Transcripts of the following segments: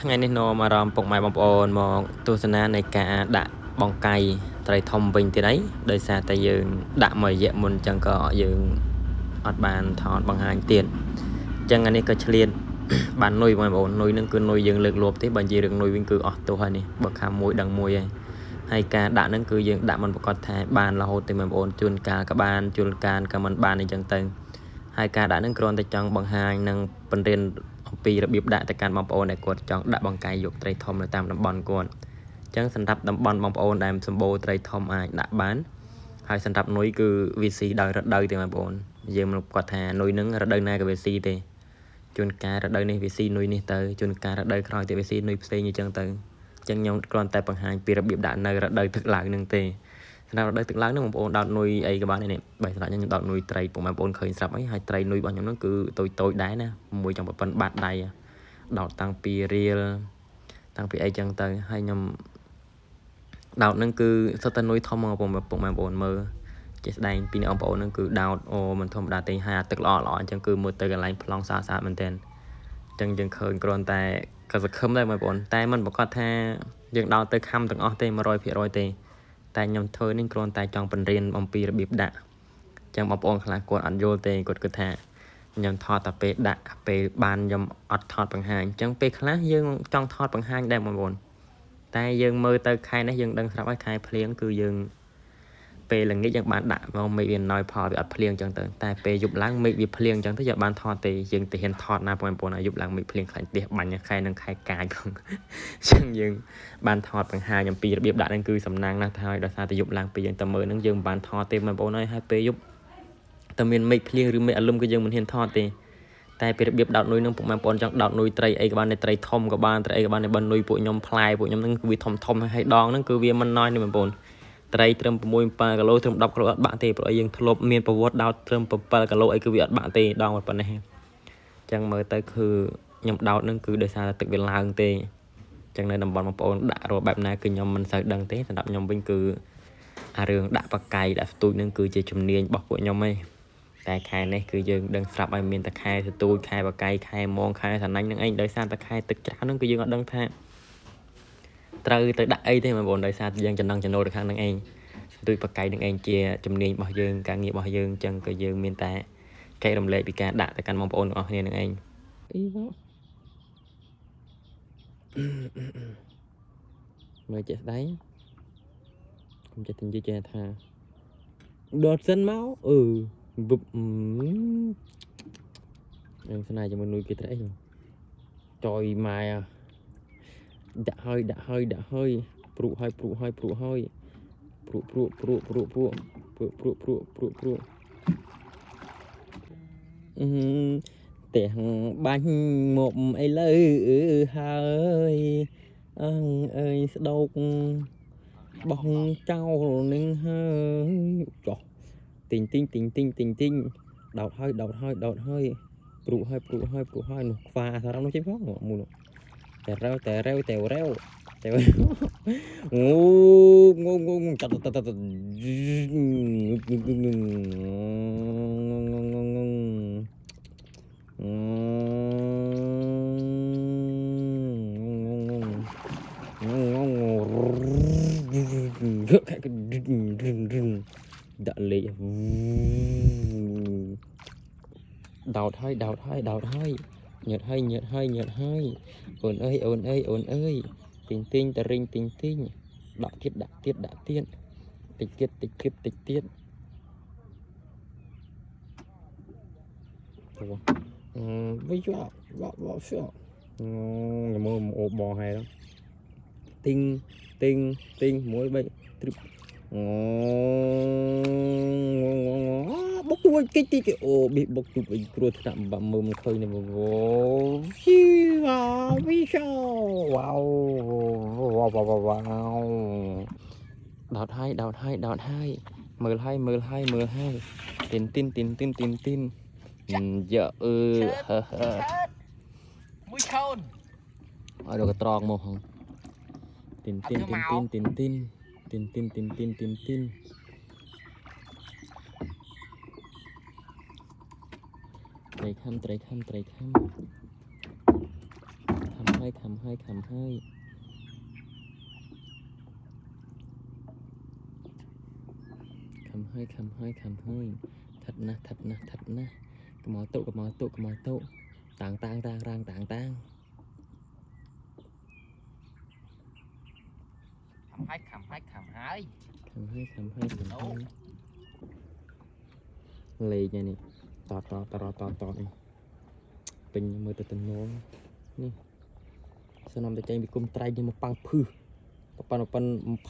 ថ្ងៃនេះនាំអារម្មណ៍ពុកម៉ែបងប្អូនមកទស្សនានៃការដាក់បង្កាយត្រីធំវិញទៀតអីដោយសារតែយើងដាក់មួយរយៈមុនចឹងក៏យើងអត់បានថតបង្ហាញទៀតចឹងអានេះក៏ឆ្លៀតបាននុយបងប្អូននុយនឹងគឺនុយយើងលើកលបទេបើនិយាយរឿងនុយវិញគឺអស់ទោសហើយនេះបើខាំមួយដឹងមួយហើយការដាក់ហ្នឹងគឺយើងដាក់មិនប្រកាសថាបានរហូតទេបងប្អូនជួនកាលក៏បានជួនកាលក៏មិនបានអីចឹងទៅហើយការដាក់ហ្នឹងគ្រាន់តែចង់បង្ហាញនិងបញ្រៀនអំពីរបៀបដាក់ទៅកាន់បងប្អូនដែលគាត់ចង់ដាក់បង្កាយយកត្រីធំនៅតាមតំបន់គាត់អញ្ចឹងសម្រាប់តំបន់បងប្អូនដែលសម្បូរត្រីធំអាចដាក់បានហើយសម្រាប់នុយគឺវាស៊ីដោយរដូវទេបងប្អូនយើងមិនគាត់ថានុយហ្នឹងរដូវណាក៏វាស៊ីទេជួនកាលរដូវនេះវាស៊ីនុយនេះទៅជួនកាលរដូវក្រោយទៅវាស៊ីនុយផ្សេងអញ្ចឹងទៅអញ្ចឹងខ្ញុំគ្រាន់តែបង្ហាញពីរបៀបដាក់នៅរដូវទឹកឡើងហ្នឹងទេសម្រាប់រដូវទឹកឡើងហ្នឹងបងប្អូនដោតនុយអីក៏បាននេះបើសម្រាប់ខ្ញុំដោតនុយត្រីបងប្អូនឃើញស្រាប់អីហើយត្រីនុយរបស់ខ្ញុំហ្នឹងគឺតូចៗដែរណាមួយចង់ប៉ុណ្ណបាត់ដៃដោតតាំងពីរៀលតាំងពីអីចឹងទៅហើយខ្ញុំដោតហ្នឹងគឺសុទ្ធតែនុយធំមកបងប្អូនមើលជាស្ដែងពីបងប្អូនហ្នឹងគឺដោតអូមិនធម្មតាទេហើយអាទឹកល្អអញ្ចឹងគឺមើលទៅកន្លែងប្លង់ស្អាតមែនទែនអញ្ចឹងយើងឃើញគ្រាន់តែក៏សង្ឃឹមដែរបងប្អូនតែមិនប្រកាសថាយើងដោតទៅខំទាំងអស់ទេ 100% ទេតែខ្ញុំធ្វើនេះគ្រាន់តែចង់បង្រៀនអំពីរបៀបដាក់អញ្ចឹងបងប្អូនខ្លះគាត់អត់យល់ទេគាត់គិតថាខ្ញុំថតតែពេលដាក់ពេលបានខ្ញុំអត់ថតបង្ហាញអញ្ចឹងពេលខ្លះយើងចង់ថតបង្ហាញដែរបងប្អូនតែយើងមើលទៅខែនេះយើងដឹងស្រាប់ហើយខែភ្លៀងគឺយើងពេលល្ងាចយើងបានដាក់មកមេឃវាណយផលវាអត់ភ្លៀងអញ្ចឹងទៅតែពេលយប់ឡើងមេឃវាភ្លៀងអញ្ចឹងទៅយើងបានថតទេយើងទៅហ៊ានថតណាបងប្អូនឲ្យយប់ឡើងមេឃភ្លៀងខ្លាញ់ផ្ទះបាញ់ខែនឹងខែកាយផងអញ្ចឹងយើងបានថតបង្ហាញអំពីរបៀបដាក់ហ្នឹងគឺសំណាងណាស់ហើយដោយសារតែយប់ឡើងពេលយើងទៅមើលហ្នឹងយើងមិនបានថតទេបងប្អូនហើយពេលយប់តែមានមេឃភ្លៀងឬមេឃអលឹមគឺយើងមិនហ៊ានថតទេតែពីរបៀបដោតនុយនឹងពុកម៉ែបងប្អូនចង់ដោតនុយត្រីអីក៏បានត្រីធំក៏បានត្រីអីក៏បានបើនុយពួកខ្ញុំផ្លែពួកខ្ញុំហ្នឹងគឺវាធំហើយដងហ្នឹងគឺវាមិនណយទេបងប្អូនត្រីត្រឹម6 7គីឡូត្រឹម10គីឡូអត់បាក់ទេព្រោះយើងធ្លាប់មានប្រវត្តិដោតត្រឹម7គីឡូអីគឺវាអត់បាក់ទេដងប៉ុណ្ណេះអញ្ចឹងមើលទៅគឺខ្ញុំដោតហ្នឹងគឺដោយសារតែទឹកវាឡើងទេអញ្ចឹងនៅតំបន់បងប្អូនដាក់រកបែបណាគឺខ្ញុំមិនសូវដឹងទេសម្រាប់ខ្ញុំវិញគឺអារឿងដាក់បកាយដាក់ស្ទូចហ្នឹងគឺជាជំនាញរបស់ពួកខ្ញុំឯងតែខែនេះគឺយើងដឹងស្រាប់ហើយមានតែខែស្ទូចខែបកាយខែមងខែសាណាញ់ហ្នឹងឯងដោយសារតែខែទឹកច្រើនហ្នឹងគឺយើងអត់ដឹងថាត្រូវទៅដាក់អីទេបងប្អូនដោយសារយើងចំណង់ចំណូលទៅខាងហ្នឹងឯងស្ទូចបកាយនឹងឯងជាជំនាញរបស់យើងការងាររបស់យើងអញ្ចឹងក៏យើងមានតែចែករំលែកពីការដាក់ទៅកាន់បងប្អូនទាំងអស់គ្នានឹងឯងអីវ៉ាមើលចេះស្ដែងខ្ញុំចេះតែនិយាយថាដុតសិនមកវឹបខ្ញុំស្នេហ៍ជាមួយនុយគេត្រេះចយម៉ែដាក់ហើយព្រុកហើយព្រុកទាំងបាញ់មកឥឡូវហើយអើអើយស្ដោកបងចោលនឹងហើយចុះទីងដោតហើយព្រុកហើយនោះខ្វាសារ៉ាំនោះចេញផងមួយតែរ៉េវអូងចាត់ដាក់លេខដោតហើយញើតហើយអូនអើយទីងតរិញទីងដាក់ទៀតតិចទៀតវិញចោមើលអូបហើយទីងមួយបីទ្រឹបបុកទួយកិច្ចទីអូប៊ីបុកទួយគ្រោះថ្នាក់បាក់មើលមិនឃើញទេបងជីវ៉ាវីឆោវ៉ាវដោតហើយមើលហើយទីនយ៉ាមួយឆោនឲ្យដល់កត្រងមកហងទីនត្រីខំ hơi cầm hơi cầm hơi cầm hơi cầm hơi cầm hơi thật nè cầm mỏ tụ tàng tàng cầm hai cầm hơi lì nha nè tọt này bình mưa từ tình nón nè sao nằm tại chạy bị cung trai nhưng mà băng phư pan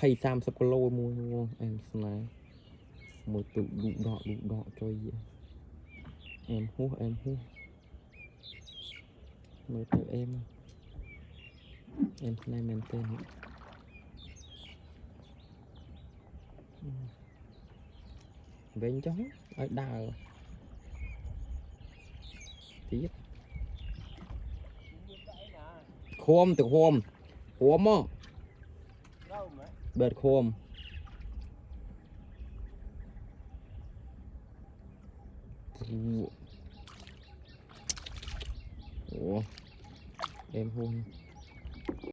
pay 30 kg mua em này một tụ đụ đọ cho gì em hú mới từ em này mình tên về chó ở đào tiếp khom từ khom á bệt khom ủa em hôn